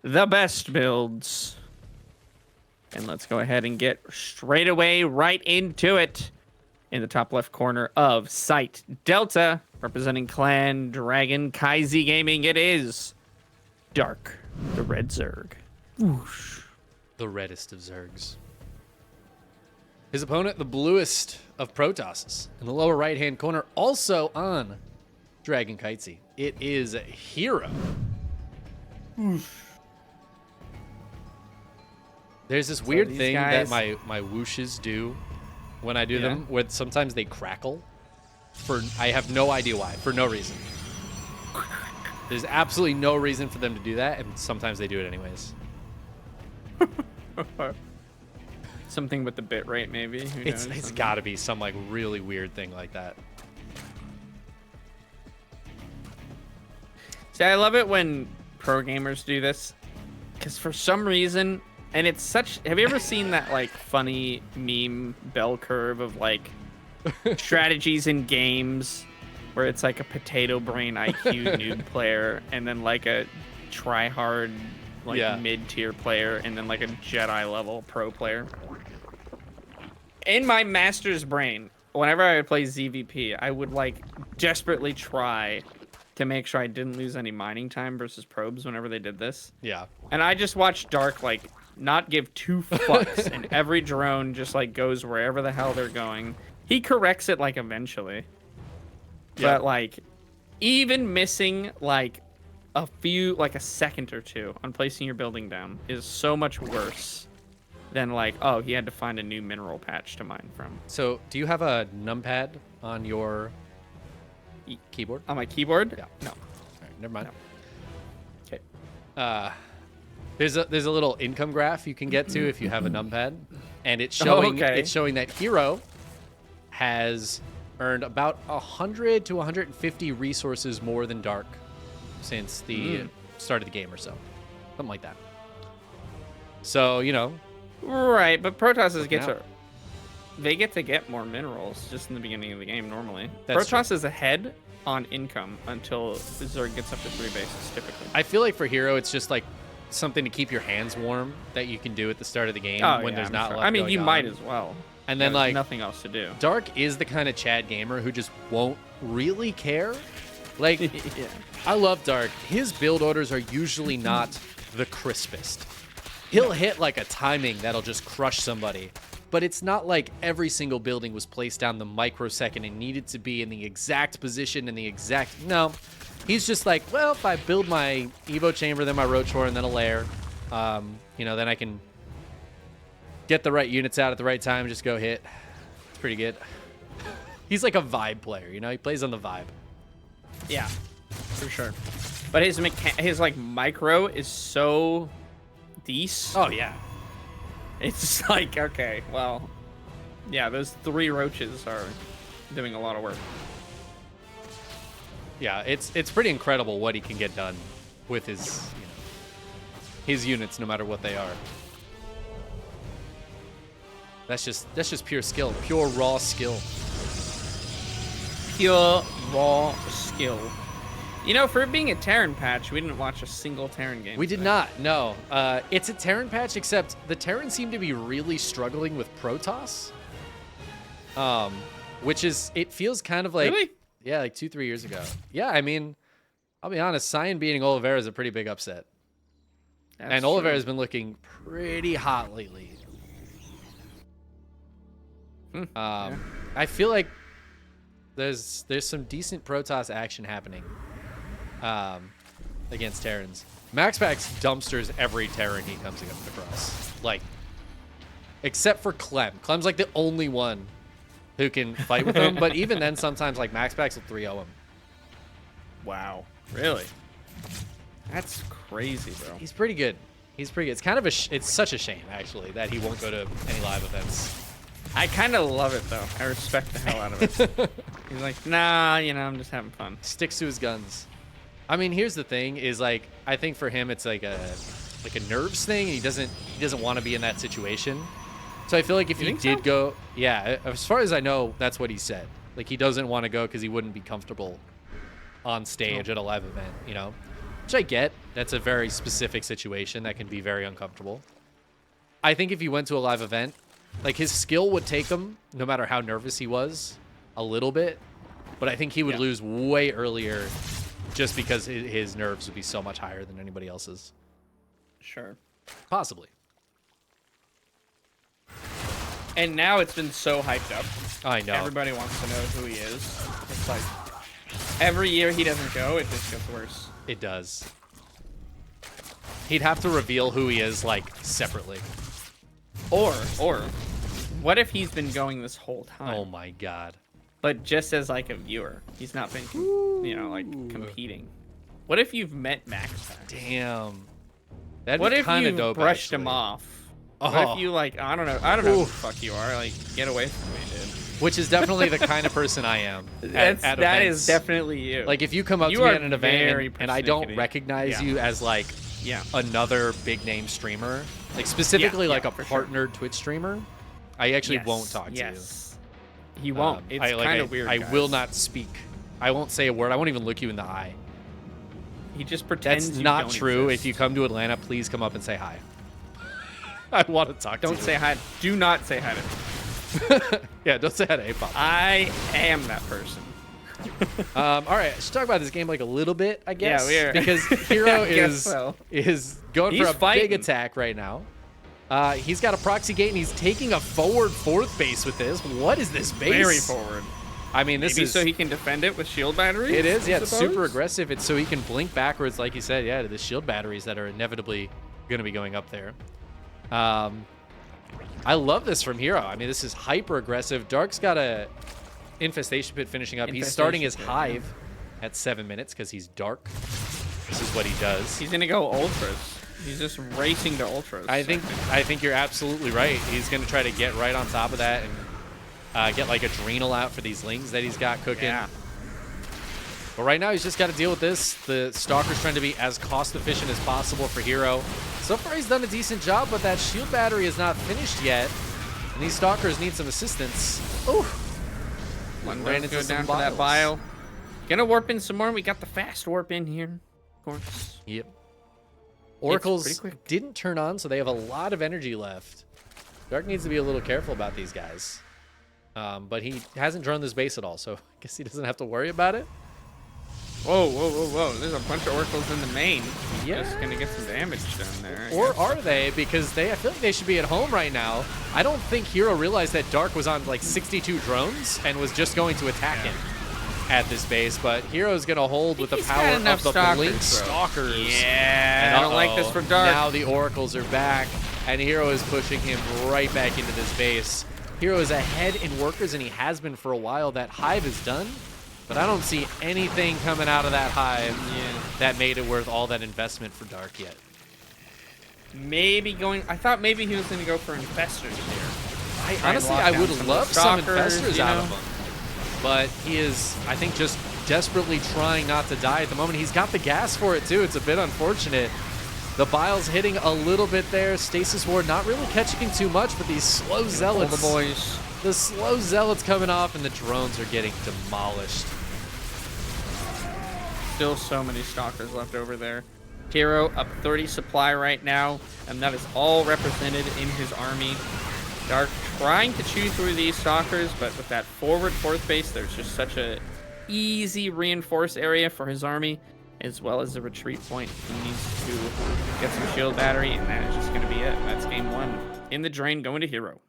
the best builds. And let's go ahead and get straight away right into it. In the top left corner of Site Delta, representing Clan Dragon Kaizi Gaming, it is Dark, the Red Zerg. Whoosh. The reddest of Zergs. His opponent, the bluest of Protosses. In the lower right-hand corner, also on Dragon Kaizi, it is Hero. There's this weird thing that my whooshes do when I do them, where sometimes they crackle. I have no idea why, for no reason. There's absolutely no reason for them to do that, and sometimes they do it anyways. Something with the bit rate, maybe. It's got to be some like really weird thing like that. See, I love it when pro gamers do this, because for some reason, and it's such. Have you ever seen that like funny meme bell curve of like strategies in games, where it's like a potato brain IQ noob player, and then like a try hard like mid-tier player, and then like a Jedi level pro player? In my master's brain, whenever I would play ZVP, I would like desperately try to make sure I didn't lose any mining time versus probes whenever they did this. Yeah. And I just watched Dark like not give two fucks, and every drone just like goes wherever the hell they're going. He corrects it like eventually. But like even missing like a second or two on placing your building down is so much worse than like, oh, he had to find a new mineral patch to mine from. So do you have a numpad on your keyboard? On my keyboard? Yeah. No. All right, never mind. No. Okay. There's a little income graph you can get to if you have a numpad, and it's showing that Hero has earned about 100 to 150 resources more than Dark since the start of the game or so. Something like that. So, you know. Right, but Protosses get to get more minerals just in the beginning of the game normally. Protoss is ahead on income until Zerg gets up to 3 bases typically. I feel like for Hero, it's just like something to keep your hands warm that you can do at the start of the game when there's not a lot going on. you might as well. And then like nothing else to do. Dark is the kind of Chad gamer who just won't really care. Like, I love Dark. His build orders are usually not the crispest. He'll hit like a timing that'll just crush somebody. But it's not like every single building was placed down the microsecond and needed to be in the exact position and the exact... No. He's just like, well, if I build my Evo chamber, then my Rotor, and then a lair, then I can get the right units out at the right time and just go hit. It's pretty good. He's like a vibe player, you know? He plays on the vibe. Yeah, for sure. But his like micro is so decent. Oh, yeah. It's just like, okay, well, yeah, those 3 roaches are doing a lot of work. Yeah, it's pretty incredible what he can get done with his units, no matter what they are. That's just pure skill, pure raw skill. Pure raw skill. You know, for it being a Terran patch, we didn't watch a single Terran game. We did not, no. It's a Terran patch, except the Terrans seem to be really struggling with Protoss. Which is, it feels kind of like... Really? Yeah, like 2-3 years ago. Yeah, I mean, I'll be honest, Cyan beating Oliveira is a pretty big upset. And Oliveira's been looking pretty hot lately. I feel like there's some decent Protoss action happening against Terrans. MaxPax dumpsters every Terran he comes across. Like, except for Clem. Clem's like the only one who can fight with him, but even then, sometimes like MaxPax will 3-0 him. Wow, really? That's crazy, bro. He's pretty good. It's kind of it's such a shame actually that he won't go to any live events. I kind of love it though. I respect the hell out of it. He's like, nah, I'm just having fun. Sticks to his guns. I mean, here's the thing: is like I think for him it's like a nerves thing. He doesn't want to be in that situation. So I feel like if he did go, yeah, as far as I know, that's what he said. Like he doesn't want to go because he wouldn't be comfortable on stage at a live event, which I get. That's a very specific situation that can be very uncomfortable. I think if he went to a live event, like his skill would take him, no matter how nervous he was, a little bit. But I think he would lose way earlier just because his nerves would be so much higher than anybody else's. Sure. Possibly. And now it's been so hyped up. I know. Everybody wants to know who he is. It's like every year he doesn't go, it just gets worse. It does. He'd have to reveal who he is, like, separately. Or, what if he's been going this whole time? Oh my god. But just as like a viewer, he's not been, like competing. What if you've met Max Pack? Damn. That'd What be if kind of you dope, brushed actually. him off? Oh. What if you like, I don't know who the fuck you are. Like, get away from me, dude. Which is definitely the kind of person I am. That events. is definitely you. Like, if you come up You to me are at an event very and I don't persnickety. recognize you as, like, another big name streamer, like, specifically like a partnered Twitch streamer, I actually won't talk to you. He won't. It's kind of weird. I guys. will not speak. I won't say a word. I won't even look you in the eye. He just pretends. That's you not don't true. exist. If you come to Atlanta, please come up and say hi. I want to talk to you. Don't say hi. Do not say hi to me. Yeah, don't say hi to APOP. I am that person. All right, let's talk about this game like a little bit, I guess. Yeah, we are. Because Hero He's going He's for a fighting. big attack right now. He's got a proxy gate and he's taking a forward fourth base with this. What is this base? Very forward. I mean, this Maybe is so he can defend it with shield batteries. It is, yeah. It's suppose? super aggressive. It's so he can blink backwards, like you said, yeah, to the shield batteries that are inevitably going to be going up there. I love this from Hero. I mean, this is hyper aggressive. Dark's got a infestation pit finishing up. He's starting his hive at 7 minutes because he's Dark. This is what he does. He's gonna go ultras. He's just racing to ultras. I think you're absolutely right. He's going to try to get right on top of that and get like Adrenal out for these lings that he's got cooking. Yeah. But right now, he's just got to deal with this. The Stalker's trying to be as cost-efficient as possible for Hero. So far, he's done a decent job, but that shield battery is not finished yet. And these Stalkers need some assistance. Oh! One Ran does into go some down to that bio. Gonna warp in some more. We got the fast warp in here, of course. Yep. pretty Oracles quick. didn't turn on, so they have a lot of energy left. Dark needs to be a little careful about these guys. But he hasn't drawn this base at all, so I guess he doesn't have to worry about it. Whoa, whoa, whoa, whoa. There's a bunch of oracles in the main. Yeah. Just gonna get some damage done there. I Or guess. are they? Because I feel like they should be at home right now. I don't think Hero realized that Dark was on like 62 drones and was just going to attack him at this base. But Hero's going to hold with the He's power got of enough the stalkers, Blink bro. Stalkers. Yeah, And I don't like this for Dark. Now the Oracles are back, and Hero is pushing him right back into this base. Hero is ahead in workers, and he has been for a while. That hive is done, but I don't see anything coming out of that hive that made it worth all that investment for Dark yet. Maybe going. I thought maybe he was gonna go for infestors here. Honestly, lock I down would some love some stalkers, infestors you out know? of him. But he is, I think, just desperately trying not to die at the moment. He's got the gas for it, too. It's a bit unfortunate. The Bile's hitting a little bit there. Stasis Ward not really catching him too much, but these slow Zealots. The boys. The slow Zealots coming off, and the drones are getting demolished. Still so many stalkers left over there. Hero up 30 supply right now, and that is all represented in his army. Dark trying to chew through these stalkers, but with that forward fourth base, there's just such a easy reinforced area for his army, as well as a retreat point. He needs to get some shield battery, and that is just going to be it. That's game one. In the drain, going to Hero.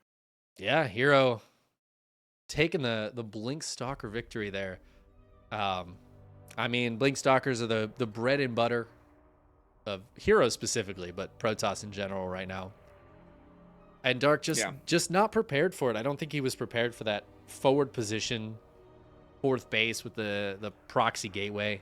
Yeah, Hero taking the Blink Stalker victory there. I mean, Blink Stalkers are the bread and butter of Hero specifically, but Protoss in general right now. And Dark just not prepared for it. I don't think he was prepared for that forward position, fourth base with the proxy gateway.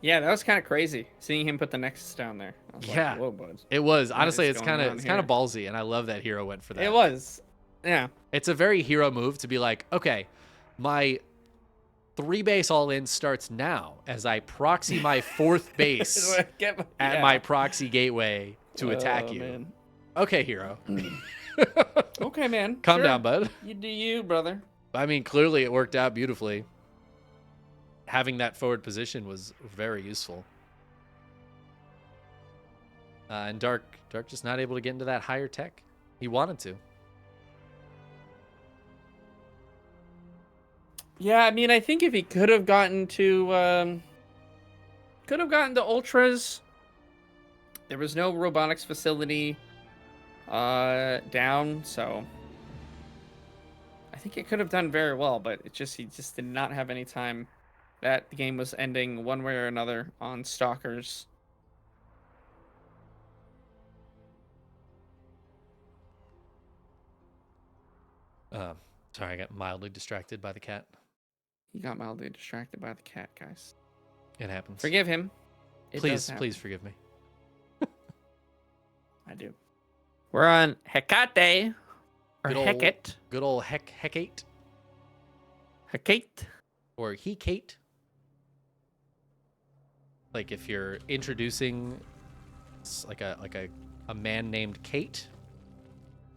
Yeah, that was kind of crazy seeing him put the Nexus down there. I was Yeah, like, whoa, bud. it was. What Honestly, is it's going on kind of ballsy, and I love that Hero went for that. It was. Yeah. It's a very Hero move to be like, okay, my 3 base all in starts now as I proxy my 4th base at my proxy gateway to attack you. Man. Okay, Hero. Okay, man. Calm Sure. down, bud. You do you, brother. I mean, clearly it worked out beautifully. Having that forward position was very useful. And Dark just not able to get into that higher tech. He wanted to. Yeah, I mean, I think if he could have gotten to ultras, there was no robotics facility down, so I think it could have done very well, but he just did not have any time. That game was ending one way or another on Stalkers. Sorry, I got mildly distracted by the cat. He got mildly distracted by the cat, guys. It happens. Forgive him. Please forgive me. I do. We're on Hecate. Or Hecate. Good old Hecate. Hecate. Or Hecate. Like if you're introducing like a man named Kate,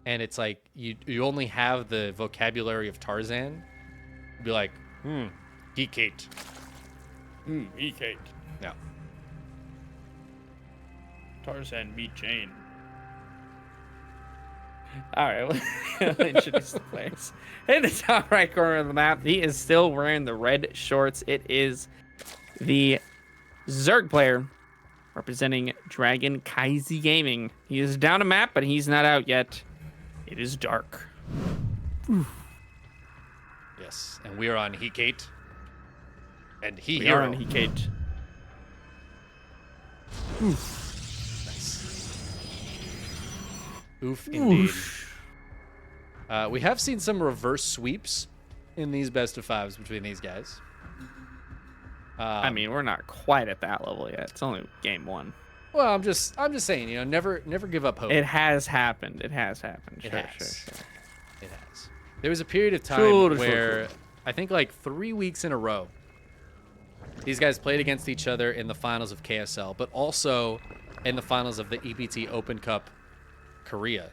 and it's like you only have the vocabulary of Tarzan, you'd be like, Hecate. Hecate. Yeah. Tarzan meet Jane. All right, we'll introduce the players. In the top right corner of the map, he is still wearing the red shorts. It is the Zerg player representing Dragon Kaizi Gaming. He is down a map, but he's not out yet. It is Dark. Yes, and we are on Hecate. And we are on Hecate. Oof, indeed. We have seen some reverse sweeps in these best of fives between these guys. I mean, we're not quite at that level yet. It's only game one. Well, I'm just saying, never give up hope. It has happened. It has happened. It Sure. It has. There was a period of time where I think like 3 weeks in a row, these guys played against each other in the finals of KSL, but also in the finals of the EPT Open Cup Korea.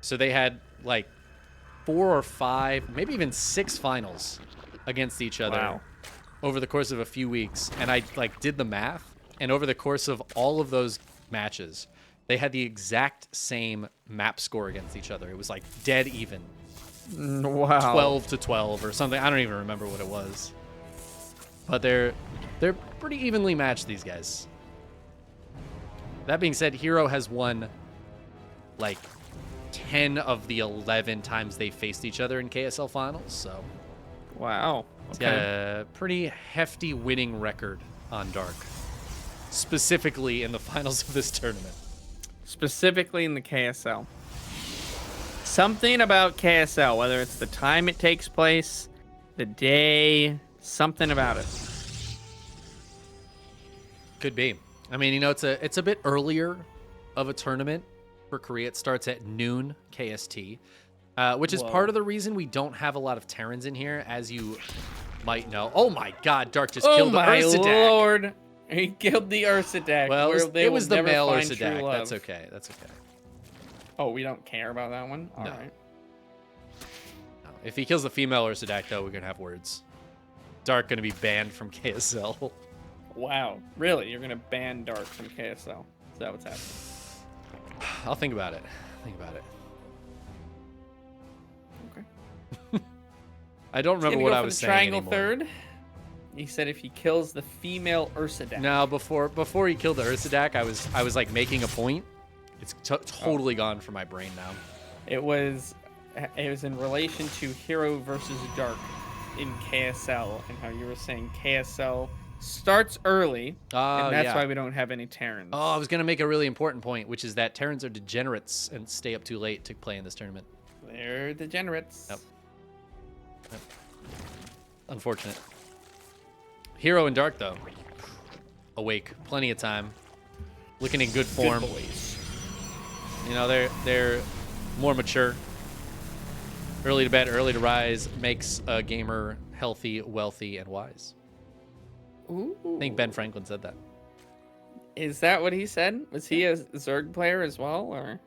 So they had like 4 or 5, maybe even 6 finals against each other over the course of a few weeks. And I like did the math, and over the course of all of those matches, they had the exact same map score against each other. It was like dead even. Wow. 12-12 or something. I don't even remember what it was. But they're pretty evenly matched, these guys. That being said, Hero has won like 10 of the 11 times they faced each other in KSL finals, so wow. He's got a pretty hefty winning record on Dark, specifically in the finals of this tournament. Specifically in the KSL. Something about KSL, whether it's the time it takes place, the day, something about it. Could be. I mean, it's a bit earlier of a tournament for Korea. It starts at noon KST, which is part of the reason we don't have a lot of Terrans in here, as you might know. Oh my God, Dark just killed the Ursadak. Oh my Lord. He killed the Ursadak. Well, it was the male Ursadak. That's okay. That's okay. Oh, we don't care about that one? All right. No. If he kills the female Ursadak, though, we're going to have words. Dark going to be banned from KSL. Wow. Really? You're going to ban Dark from KSL? Is that what's happening? I'll think about it. Think about it. Okay. I don't remember what I was saying triangle anymore. Third. He said if he kills the female Ursadak. No, before he killed the Ursadak, I was like making a point. It's totally gone from my brain now. It was in relation to Hero versus Dark in KSL, and how you were saying KSL starts early, and that's why we don't have any Terrans. Oh, I was gonna make a really important point, which is that Terrans are degenerates and stay up too late to play in this tournament. They're degenerates. Yep. Unfortunate. Hero and Dark, though, awake, plenty of time, looking in good form. Good boys. You know, they're more mature. Early to bed, early to rise makes a gamer healthy, wealthy, and wise. Ooh. I think Ben Franklin said that. Is that what he said? Was he a Zerg player as well, or?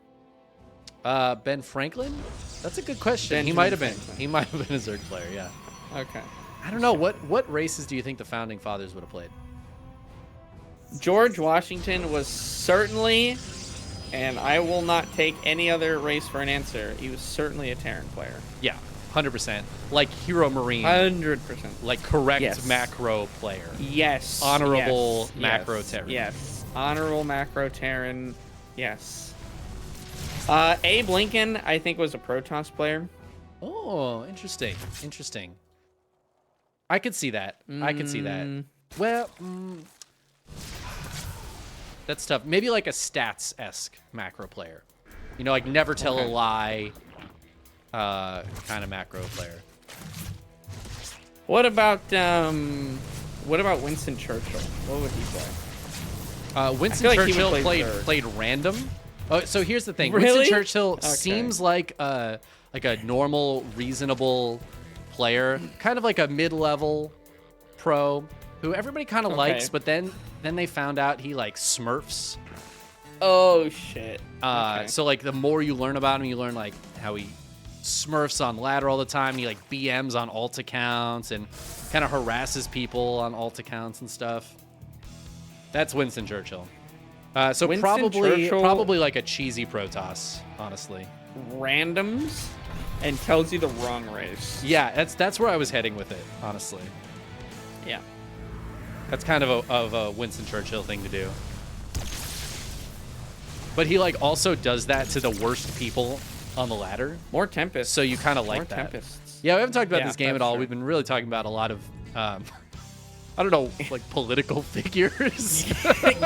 Ben Franklin? That's a good question. Benjamin He might have been. Franklin. He might have been a Zerg player. Yeah. Okay. I don't know what races do you think the founding fathers would have played? George Washington was certainly and I will not take any other race for an answer. He was certainly a Terran player. Yeah, 100%. Like Hero Marine. 100%. Like correct Yes. macro player. Yes. Honorable yes, macro yes, Terran. Yes. Honorable macro Terran. Yes. Abe Lincoln, I think, was a Protoss player. Oh, interesting. Interesting. I could see that. I could see that. Well, that's tough. Maybe like a stats-esque macro player. You know, like never tell a lie kind of macro player. What about Winston Churchill? What would he play? Winston like he Churchill would play third. played random. Oh, so here's the thing. Really? Winston Churchill Okay. seems like a normal, reasonable player, kind of like a mid-level pro who everybody kind of likes, but then they found out he like smurfs. Oh shit. Okay. So like the more you learn about him, you learn like how he smurfs on ladder all the time. And he like BMs on alt accounts and kind of harasses people on alt accounts and stuff. That's Winston Churchill. So Winston probably Churchill like a cheesy Protoss, honestly. randoms and tells you the wrong race. Yeah, that's where I was heading with it, honestly. Yeah. That's kind of a Winston Churchill thing to do. But he like also does that to the worst people on the ladder. More Tempests. So you kind of like More that. Tempests. Yeah, we haven't talked about Yeah, this game that's at all. true. We've been really talking about a lot of, I don't know, like political figures.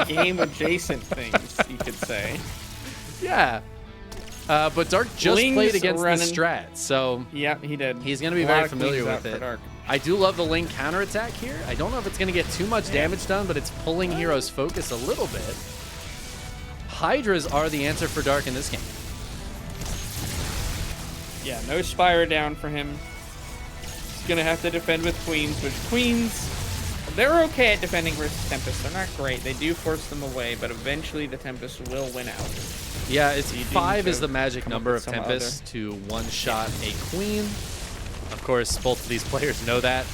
Game adjacent things, you could say. Yeah. But Dark just Ling's played against running. the strat, so Yeah, he did. he's going to be A lot very of familiar cleans with out for it. Dark. I do love the Ling counterattack here. I don't know if it's going to get too much damage done, but it's pulling Hero's focus a little bit. Hydras are the answer for Dark in this game. Yeah, no Spire down for him. He's going to have to defend with Queens, which Queens, they're okay at defending versus Tempest. They're not great. They do force them away, but eventually the Tempest will win out. Yeah, it's You do 5 need is to the magic come up number with of some Tempest to one-shot a Queen. Of course, both of these players know that.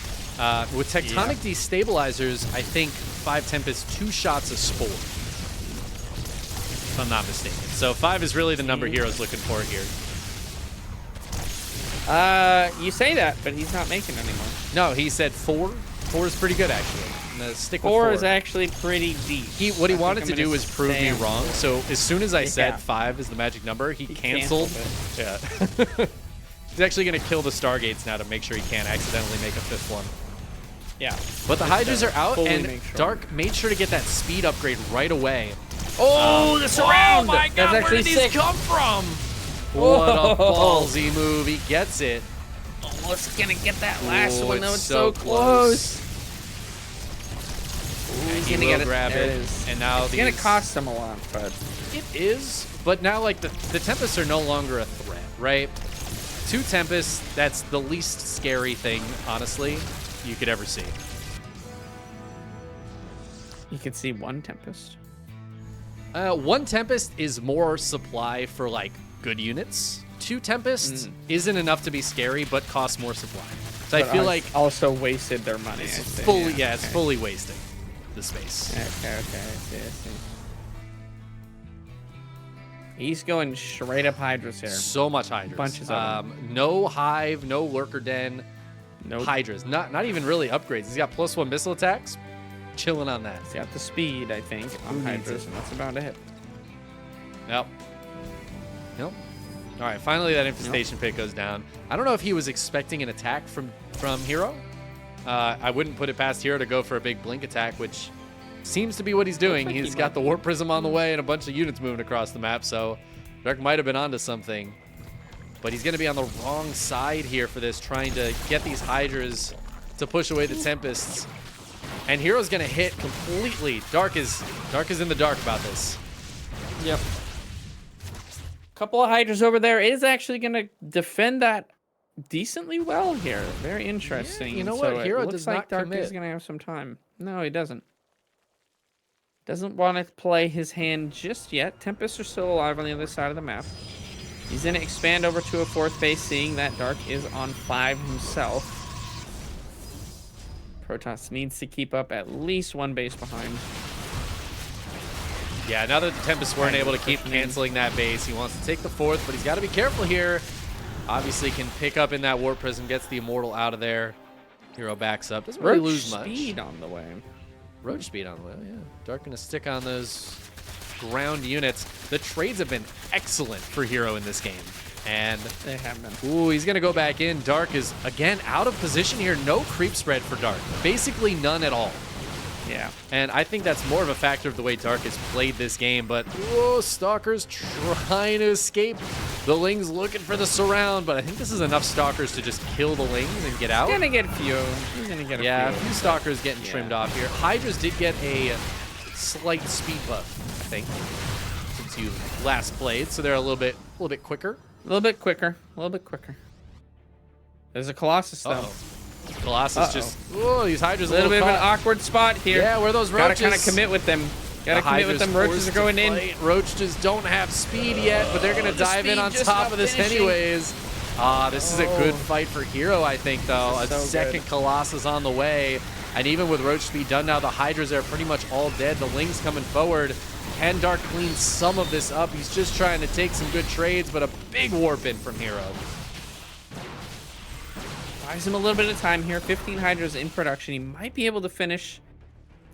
With Tectonic Destabilizers, I think 5 Tempest, 2 shots a Spore. If I'm not mistaken. So 5 is really the number Hero's looking for here. You say that, but he's not making anymore. No, he said 4. 4 is pretty good, actually. Stick with 4 is actually pretty deep. What he wanted to do was prove me stand. wrong. So as soon as I said Yeah. 5 is the magic number, he canceled canceled. Yeah. He's actually going to kill the Stargates now to make sure he can't accidentally make a 5th one. Yeah. But the Hydras are out, fully and make sure. Dark made sure to get that speed upgrade right away. Oh, the surround! Oh my God, That's where actually did these sick. come from? What a ballsy move. He gets it. Almost gonna get that last Ooh, one, though. it's It's so so close. And He's he gonna will get it. grab There it. it is. And now It's gonna these- cost him a lot, but It is, but now like the Tempests are no longer a threat, right? 2 Tempests, that's the least scary thing, honestly, you could ever see. you can see 1 Tempest. 1 Tempest is more supply for like good units. 2 Tempests isn't enough to be scary, but costs more supply. So I But feel like also wasted their money. it's I see, fully, it's okay. fully wasting the space. Okay, I see. He's going straight up Hydras here. So much Hydras. Bunches of No Hive, no Lurker Den, Nope. Hydras. Not even really upgrades. He's got +1 missile attacks. Chilling on that. He's got the speed, I think, on Who needs Hydras, it? and that's about it. Nope. All right, finally that infestation pit goes down. I don't know if he was expecting an attack from Hero. I wouldn't put it past Hero to go for a big blink attack, which seems to be what he's doing. like he He's got the Warp Prism on the way and a bunch of units moving across the map, so Dark might have been onto something. But he's going to be on the wrong side here for this, trying to get these Hydras to push away the Tempests. And Hero's going to hit completely. Dark is in the dark about this. Yep. Couple of Hydras over there is actually going to defend that decently well here. Very interesting. Yeah, you know So what? it Hero looks does like not Dark commit. is going to have some time. No, he doesn't. Doesn't want to play his hand just yet. Tempests are still alive on the other side of the map. He's going to expand over to a 4th base, seeing that Dark is on 5 himself. Protoss needs to keep up at least 1 base behind. Yeah, now that the Tempests weren't able to keep canceling that base, he wants to take the 4th, but he's got to be careful here. Obviously can pick up in that Warp Prism, gets the Immortal out of there. Hero backs up, doesn't really lose much. Speed on the way. Roach speed on the way, yeah. Dark gonna stick on those ground units. The trades have been excellent for Hero in this game. And they have been. Ooh, he's gonna go back in. Dark is, again, out of position here. No creep spread for Dark. Basically none at all. Yeah. And I think that's more of a factor of the way Dark has played this game, but whoa, Stalker's trying to escape. The Ling's looking for the surround, but I think this is enough Stalkers to just kill the Lings and get out. He's gonna get a few. He's gonna get a few. Yeah, a few Stalkers getting trimmed off here. Hydras did get a slight speed buff, I think, since you last played, so they're a little bit quicker. A little bit quicker. A little bit quicker. There's a Colossus though. Colossus just, oh, these Hydras a little bit of an awkward spot here. Yeah, where those roaches. Gotta kind of commit with them. Gotta commit with them. Roaches are going in. Roaches don't have speed yet, but they're gonna dive in on top of this anyways. This is a good fight for Hero, I think, though. A second Colossus on the way. And even with Roach speed done now, the Hydras are pretty much all dead. The Ling's coming forward. Can Dark clean some of this up? He's just trying to take some good trades, but a big warp in from Hero. Buys him a little bit of time here. 15 Hydras in production. He might be able to finish.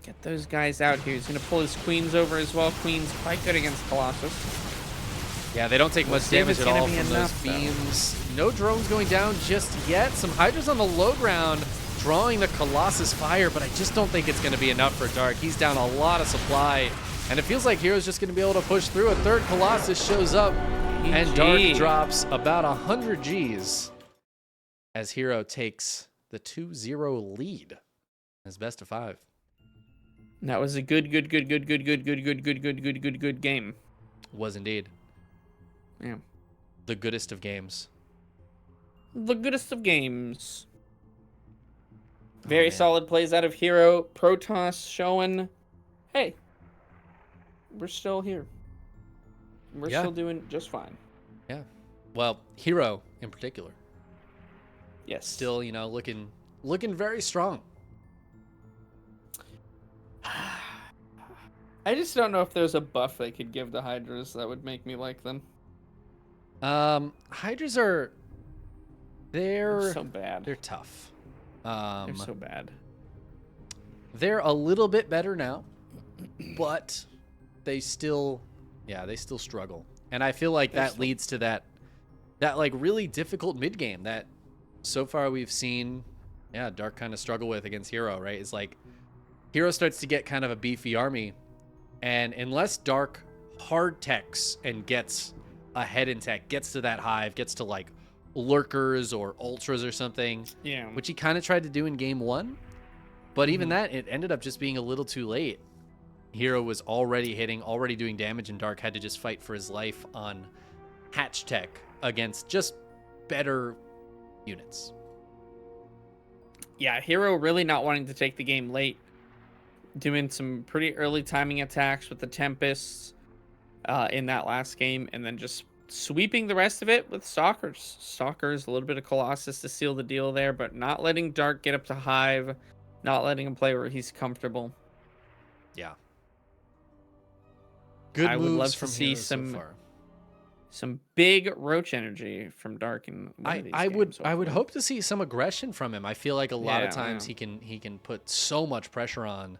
Get those guys out here. He's going to pull his Queens over as well. Queens quite good against Colossus. Yeah, they don't take much damage at all from those beams. No drones going down just yet. Some Hydras on the low ground drawing the Colossus fire, but I just don't think it's going to be enough for Dark. He's down a lot of supply, and it feels like Hero's just going to be able to push through. A third Colossus shows up, and Dark drops about 100 Gs as Hero takes the 2-0 lead as best of 5. That was a good game. Was indeed. Yeah. The goodest of games. The goodest of games. Very solid plays out of Hero. Protoss showing, hey, we're still here. We're still doing just fine. Yeah. Well, Hero in particular. Yes. Still, you know, looking very strong. I just don't know if there's a buff they could give the Hydras that would make me like them. Hydras are they're so bad. They're tough. They're so bad. They're a little bit better now, but they still struggle. And I feel like that leads to that like really difficult mid game that so far we've seen Dark kind of struggle with against Hero, right? It's like Hero starts to get kind of a beefy army, and unless Dark hard techs and gets ahead in tech, gets to that hive, gets to like lurkers or ultras or something, which he kind of tried to do in game 1, but even that, it ended up just being a little too late. Hero was already doing damage, and Dark had to just fight for his life on hatch tech against just better units. Yeah, Hero really not wanting to take the game late, doing some pretty early timing attacks with the Tempests in that last game, and then just sweeping the rest of it with Stalkers. Stalkers, a little bit of Colossus to seal the deal there, but not letting Dark get up to Hive, not letting him play where he's comfortable. Yeah. Good I moves would love from to see so some big Roach energy from Dark in one of these games, I would hope to see some aggression from him. I feel like a lot of times he can put so much pressure on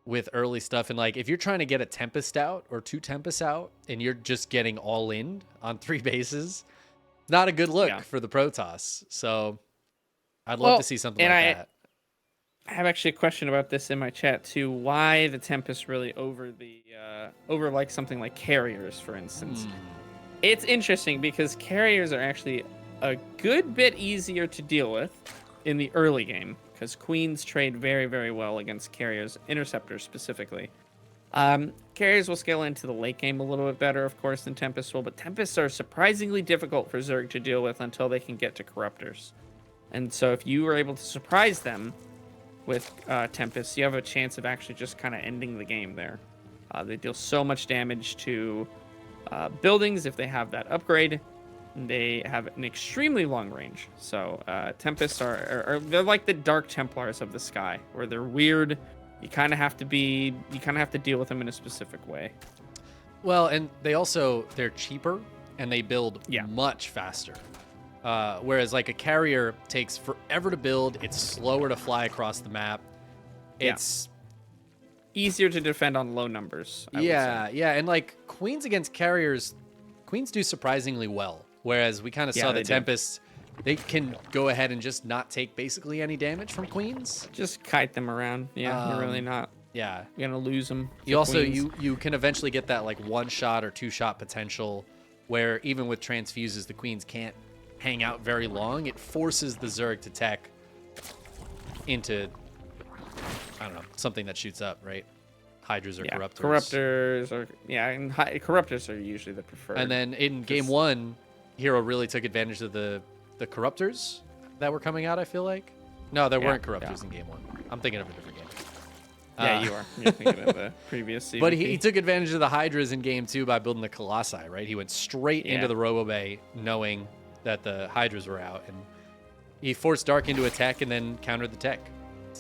with early stuff, and like if you're trying to get a Tempest out or 2 Tempests out and you're just getting all in on 3 bases, not a good look for the Protoss. So I'd love to see something like that. I have actually a question about this in my chat too. Why the Tempest really over like something like Carriers, for instance? It's interesting because Carriers are actually a good bit easier to deal with in the early game, because Queens trade very, very well against Carriers, Interceptors specifically. Carriers will scale into the late game a little bit better, of course, than Tempests will, but Tempests are surprisingly difficult for Zerg to deal with until they can get to Corruptors. And so if you were able to surprise them with Tempests, you have a chance of actually just kind of ending the game there. They deal so much damage to buildings if they have that upgrade. They have an extremely long range. So Tempests are they're like the Dark Templars of the sky, where they're weird, you kind of have to deal with them in a specific way. Well, and they're cheaper and they build Yeah. much faster. Whereas like a carrier takes forever to build. It's slower to fly across the map. Yeah. It's Easier to defend on low numbers. I would say. yeah. And like queens against carriers, queens do surprisingly well. Whereas we kind of saw they the do. Tempest, they can go ahead and just not take basically any damage from queens. Just kite them around. Yeah, you're really not. Yeah. You're gonna lose them. You also you can eventually get that like 1-shot or 2-shot potential where even with transfuses the queens can't hang out very long. It forces the Zerg to tech into I don't know, something that shoots up, right? Hydras or corruptors. Corruptors are usually the preferred. And then in game 1, Hero really took advantage of the corruptors that were coming out, I feel like. No, there weren't corruptors in game 1. I'm thinking of a different game. Yeah, you are. You're thinking of the previous CVP. But he took advantage of the Hydras in game 2 by building the Colossi, right? He went straight into the Robo Bay knowing that the Hydras were out. And he forced Dark into attack and then countered the tech.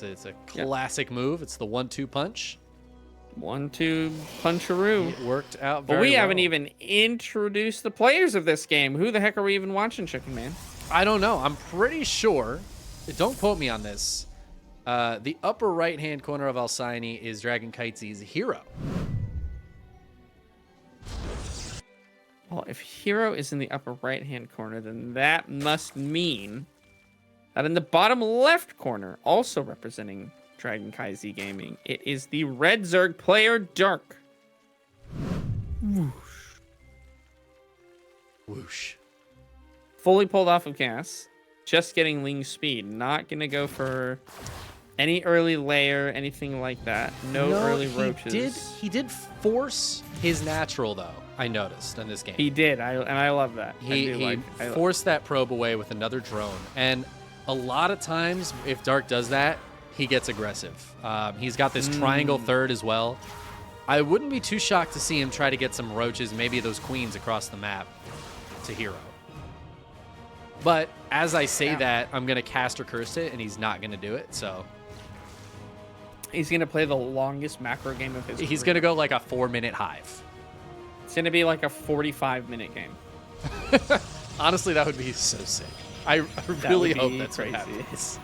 It's a classic move. It's the 1-2 punch. 1-2 puncharoo. It worked out very But we well. haven't even introduced the players of this game. Who the heck are we even watching, Chickenman? I don't know. I'm pretty sure. Don't quote me on this. The upper right-hand corner of Alcyone is Dragon Kites's Hero. Well, if Hero is in the upper right-hand corner, then that must mean that in the bottom left corner, also representing Dragon Kaizi Gaming, it is the Red Zerg player Dark. Whoosh. Fully pulled off of gas, just getting Ling speed. Not gonna go for any early layer, anything like that. No early roaches. He did force his natural though. I noticed in this game. He did, and I love that. He forced that probe away with another drone, and a lot of times if Dark does that, he gets aggressive. He's got this triangle third as well. I wouldn't be too shocked to see him try to get some roaches, maybe those queens across the map to Hero. But as I say that, I'm going to cast or curse it, and he's not going to do it, so. He's going to play the longest macro game of his career. He's going to go like a 4-minute hive. It's going to be like a 45-minute game. Honestly, that would be so sick. I really hope that's crazy. What happens.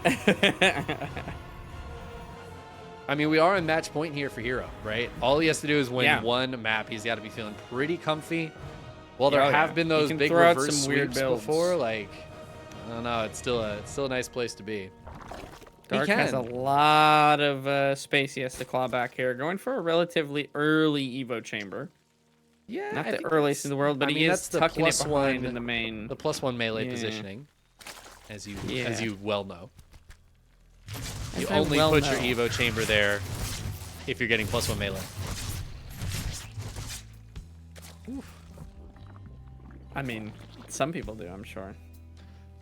I mean, we are in match point here for Hero, right? All he has to do is win one map. He's got to be feeling pretty comfy. Well, there have been those big reverse sweeps before. Like, I don't know. It's still a nice place to be. Dark has a lot of space he has to claw back here. Going for a relatively early Evo chamber. Yeah, not the earliest in the world, but he is tucking it behind in the main. The +1 melee positioning, as you well know. You only put your Evo chamber there if you're getting +1 melee. Oof. I mean, some people do, I'm sure.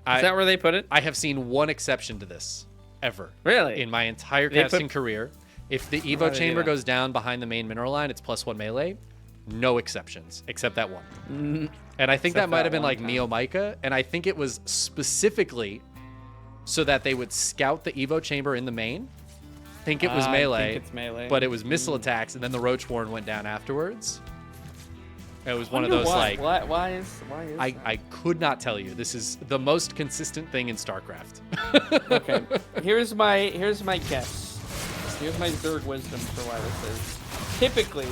Is that where they put it? I have seen one exception to this, ever. Really? In my entire casting career. If the Evo chamber goes down behind the main mineral line, it's +1 melee. No exceptions, except that one. And I think that might have been like Neo Micah, and I think it was specifically so that they would scout the Evo chamber in the main. I think it was melee, I think it's melee. But it was missile attacks, and then the Roach Warren went down afterwards. It was one of those like... Why is I could not tell you. This is the most consistent thing in StarCraft. Okay, here's my guess. Here's my Zerg wisdom for why this is. Typically,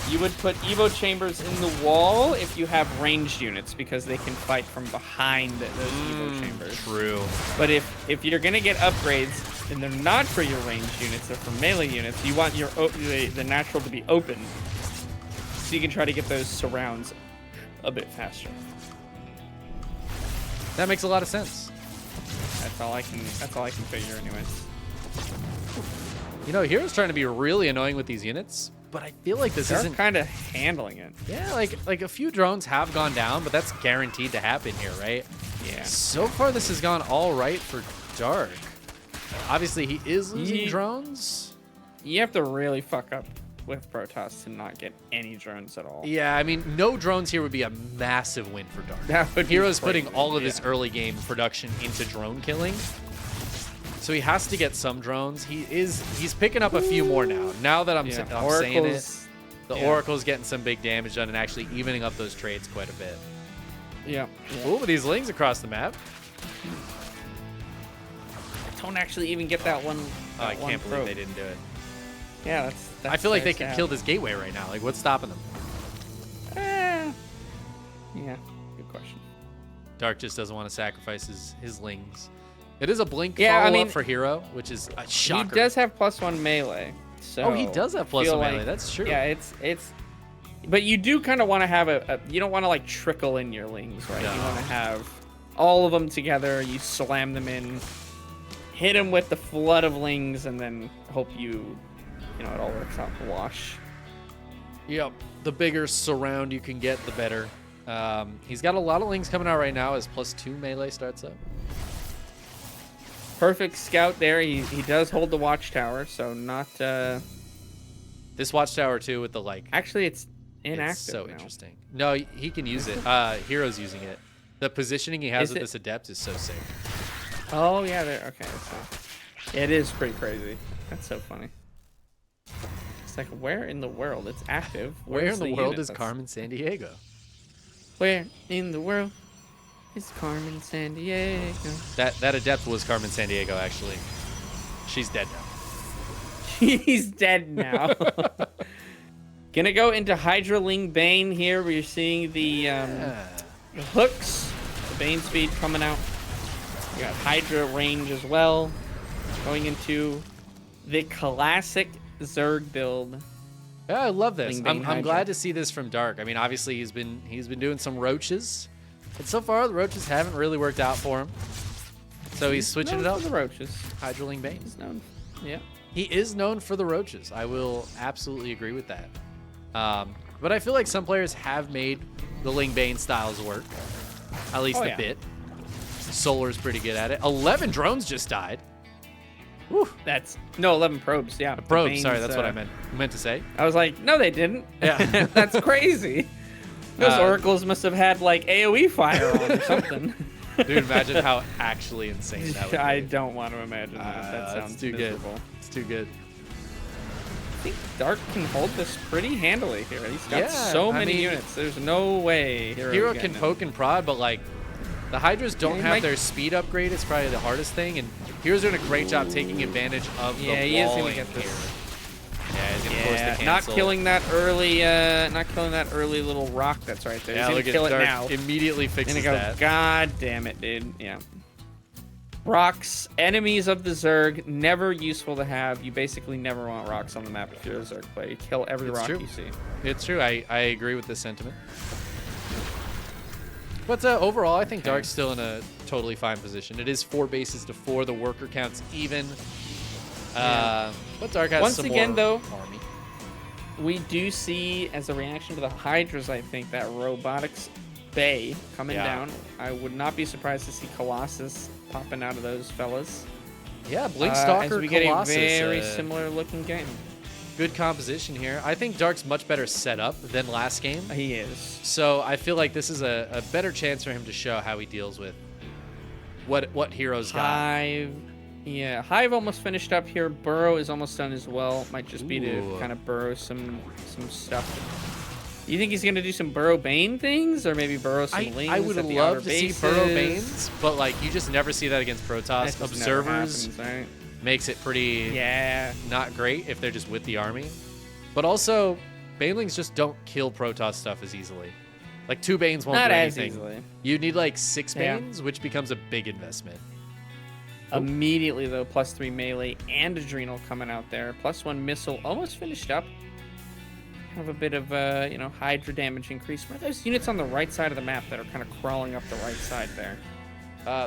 you would put Evo chambers in the wall if you have ranged units because they can fight from behind those Evo chambers. True. But if you're gonna get upgrades and they're not for your ranged units, they're for melee units, you want your the natural to be open so you can try to get those surrounds a bit faster. That makes a lot of sense. That's all I can figure, anyways. You know, Hero's trying to be really annoying with these units, but I feel like this isn't kind of handling it. Yeah, like a few drones have gone down, but that's guaranteed to happen here, right? Yeah. So far, this has gone all right for Dark. Obviously, he is losing drones. You have to really fuck up with Protoss to not get any drones at all. Yeah, I mean, no drones here would be a massive win for Dark. That would Hero's putting all of his early game production into drone killing. So he has to get some drones. He's picking up a few more now. Now that I'm saying it, the Oracle's getting some big damage done and actually evening up those trades quite a bit. Yeah. Ooh, but these lings across the map. Don't actually even get that one. I can't believe they didn't do it. Yeah, that's I feel like they could kill this gateway right now. Like, what's stopping them? Yeah, good question. Dark just doesn't want to sacrifice his lings. It is a blink follow-up for Hero, which is a shocker. He does have +1 melee. So he does have +1 melee. That's true. Yeah, it's. But you do kind of want to have you don't want to like trickle in your lings, right? No. You want to have all of them together. You slam them in, hit them with the flood of lings, and then hope it all works out in the wash. Yep. The bigger surround you can get, the better. He's got a lot of lings coming out right now as +2 melee starts up. Perfect scout there. He does hold the watchtower, so not. This watchtower too with the like. Actually, it's inactive. It's so now. Interesting. No, he can use it. Hero's using it. The positioning he has with this adept is so sick. Oh yeah, okay. It is pretty crazy. That's so funny. It's like, where in the world? It's active. Where in the world is Carmen Sandiego? Where in the world is Carmen Sandiego? That adept was Carmen Sandiego, actually. She's dead now. She's dead now. Gonna go into Hydraling Bane here. We're seeing the hooks, the Bane speed coming out. We got Hydra range as well. Going into the classic Zerg build. Yeah, I love this. I'm glad to see this from Dark. I mean, obviously he's been doing some roaches, but so far the roaches haven't really worked out for him. So he's switching it up. For the roaches. Hydraling Bane. He's known. Yeah. He is known for the roaches. I will absolutely agree with that. But I feel like some players have made the Ling Bane styles work, at least a bit. Solar's pretty good at it. 11 drones just died. Whew. 11 probes. Yeah, probes. Sorry, that's what I meant to say. I was like, no, they didn't. Yeah, that's crazy. Those oracles must have had like AOE fire on or something. Dude, imagine how actually insane that would be. I don't want to imagine that. That sounds too miserable. Good. It's too good. I think Dark can hold this pretty handily here. He's got so many units. There's no way Hero can poke and prod, but like the Hydras don't have their speed upgrade. It's probably the hardest thing, and Hero's doing a great job taking advantage of the walling he is gonna get this. here. Yeah, he's gonna force the cancel. Not killing that early little rock that's right there. Yeah, he's look gonna kill at Dark it now. Immediately fixes that. God damn it, dude. Yeah. Rocks, enemies of the Zerg, never useful to have. You basically never want rocks on the map if you're a Zerg player. You kill every rock you see. It's true. I agree with this sentiment. But overall, I think Dark's still in a totally fine position. It is 4 bases to 4. The worker count's even. But Dark has Once some again, more though, army. We do see, as a reaction to the Hydras, I think, that Robotics Bay coming down. I would not be surprised to see Colossus popping out of those fellas. Yeah, Blink Stalker, as we Colossus. Get a very similar looking game. Good composition here. I think Dark's much better set up than last game. He is. So I feel like this is a better chance for him to show how he deals with what Hero's got. Hive almost finished up here. Burrow is almost done as well. Might just be to kind of burrow some stuff. You think he's going to do some Burrow Bane things, or maybe burrow some lings? I would love to see Burrow Banes, but like you just never see that against Protoss. Observers makes it pretty not great if they're just with the army. But also, Banelings just don't kill Protoss stuff as easily. Like 2 Banes won't do anything. As easily. You need like 6 Banes, which becomes a big investment. Immediately though, +3 melee and Adrenal coming out there. +1 missile almost finished up. Have a bit of Hydra damage increase. Where are those units on the right side of the map that are kind of crawling up the right side there?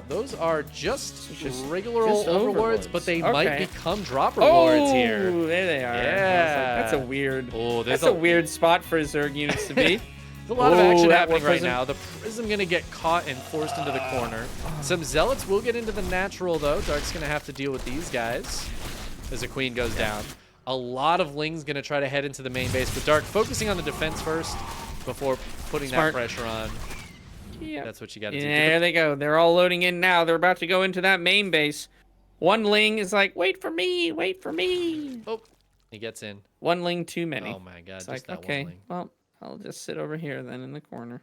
Those are just regular old overlords, but they might become dropper lords here. Oh, there they are. Yeah, that's a weird spot for Zerg units to be. There's a lot of action happening right now. The Prism gonna get caught and forced into the corner. Some Zealots will get into the natural though. Dark's gonna have to deal with these guys as the Queen goes down. A lot of Lings gonna try to head into the main base, but Dark focusing on the defense first before putting that pressure on. Yeah, that's what you got to do. There they go. They're all loading in now. They're about to go into that main base. One Ling is like, wait for me, wait for me. Oh, he gets in. One Ling too many. Oh my god, It's just like, that okay, one Ling. well, I'll just sit over here then in the corner.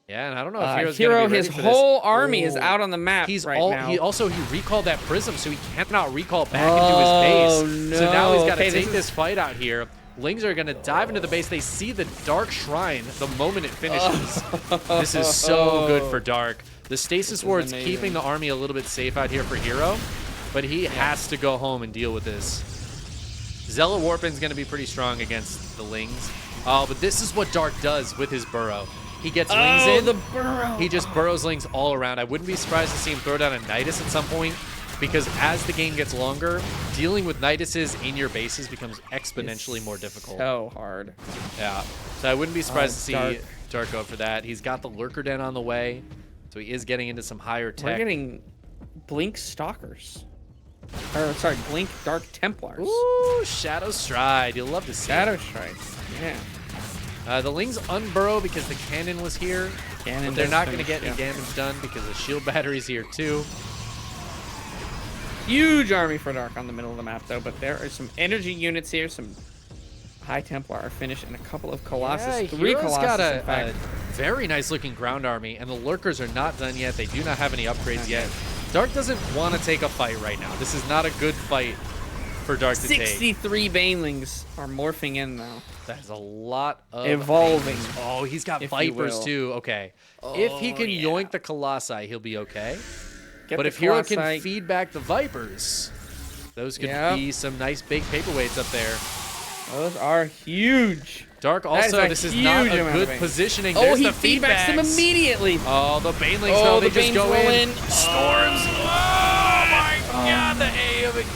Yeah, and I don't know if Hero's Hero, gonna be ready his for whole this. army is Oh, out on the map right now. He recalled that prism, so he cannot recall back into his base. No. So now he's got to Okay, take this fight out here. Lings are going to dive into the base. They see the Dark Shrine the moment it finishes. This is so good for Dark. The Stasis Ward's keeping the army a little bit safe out here for Hero, but he has to go home and deal with this. Zealot Warpin's going to be pretty strong against the Lings. Oh, but this is what Dark does with his burrow. He gets Lings in. The burrow. He just burrows Lings all around. I wouldn't be surprised to see him throw down a Nidus at some point, because as the game gets longer, dealing with Niduses in your bases becomes exponentially more difficult. So hard. Yeah. So I wouldn't be surprised to see Dark. Dark go for that. He's got the Lurker Den on the way, so he is getting into some higher tech. We're getting Blink Stalkers. Or, sorry, Blink Dark Templars. Ooh, Shadow Stride. You'll love to see Shadow it. Strikes. Yeah. The Lings unburrow because the cannon was here, but they're not going to get any damage done because the shield battery's here too. Huge army for Dark on the middle of the map, though, but there are some energy units here, some High Templar are finished, and a couple of Colossus. Yeah, Three Hero's Colossus, got in a fact. very nice looking ground army, and the Lurkers are not done yet. They do not have any upgrades yet. Dark doesn't want to take a fight right now. This is not a good fight for Dark to take. 63 Banelings are morphing in now. That is a lot of Evolving. Banelings. Oh, he's got if you Vipers will. too. Okay. If he can yoink the Colossi, he'll be okay. Get But the if Hero can Colossi. feed back the Vipers, those could be some nice big paperweights up there. Those are huge. Dark also, this is not a huge amount of good Banelings. positioning. Oh, There's he the feedbacks them feedbacks. immediately. Oh, the Banelings, Oh, though, they the just Banes go roll in. in. Storms. Oh, my God, the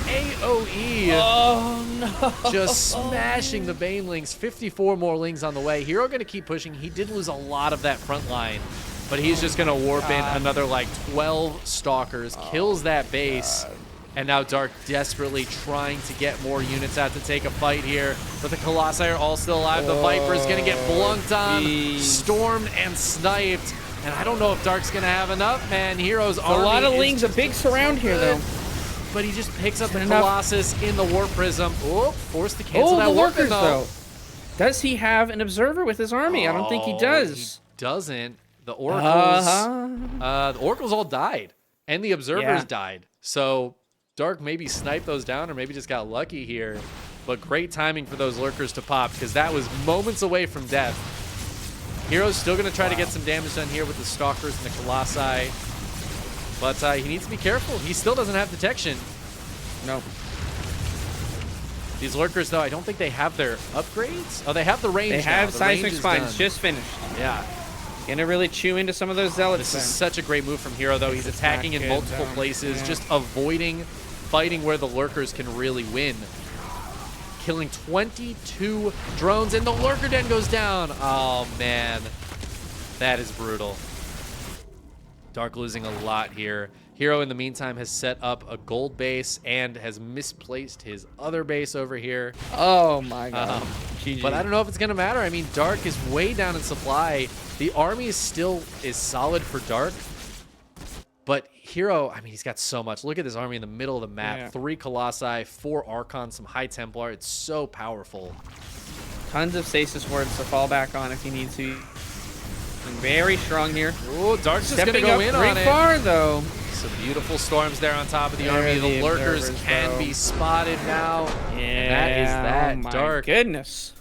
AOE. Oh, no. Just smashing the Banelings. 54 more Lings on the way. Hero going to keep pushing. He did lose a lot of that front line, but he's just going to warp in another, like, 12 Stalkers, kills that base. And now Dark desperately trying to get more units out to take a fight here. But the Colossi are all still alive. The Viper's going to get blunked on, stormed, and sniped. And I don't know if Dark's going to have enough, man. Hero's army A lot of is Lings, a big surround here, though. but he just picks up the enough. Colossus in the Warp Prism. Oh, forced to cancel that the Warping, Lurkers, though. Does he have an Observer with his army? I don't think he does. He doesn't. The Oracles, the Oracles all died, and the Observers died. So Dark maybe sniped those down, or maybe just got lucky here. But great timing for those Lurkers to pop, because that was moments away from death. Hero's still going to try to get some damage done here with the Stalkers and the Colossi. But he needs to be careful. He still doesn't have detection. No. These Lurkers, though, I don't think they have their upgrades. Oh, they have the range. They have now. The range Seismic is Spines done. just finished. Yeah. Gonna really chew into some of those Zealots. This is such a great move from Hero, though. He's attacking in multiple places, just avoiding fighting where the Lurkers can really win. Killing 22 drones, and the Lurker Den goes down. Oh, man. That is brutal. Dark losing a lot here. Hero, in the meantime, has set up a gold base and has misplaced his other base over here. Oh, my God. But I don't know if it's going to matter. I mean, Dark is way down in supply. The army is solid for Dark. But Hero, I mean, he's got so much. Look at this army in the middle of the map. Yeah. 3 Colossi, 4 Archons, some High Templar. It's so powerful. Tons of Stasis Wards to fall back on if he needs to. Very strong here. Oh, Dark's just going to go in on it. Pretty far, though. Some beautiful storms there on top of the army. The Lurkers can be spotted now. Yeah, and that is that. My Dark. Goodness.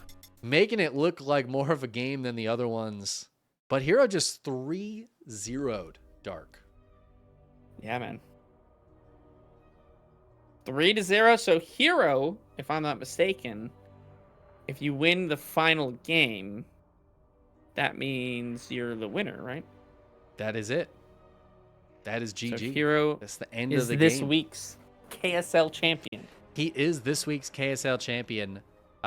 Making it look like more of a game than the other ones. But Hero just 3-0'd Dark. Yeah, man. 3-0. So Hero, if I'm not mistaken, if you win the final game, that means you're the winner, right? That is it. That is GG. So Hero That's the end is of the this game. week's KSL champion. He is this week's KSL champion.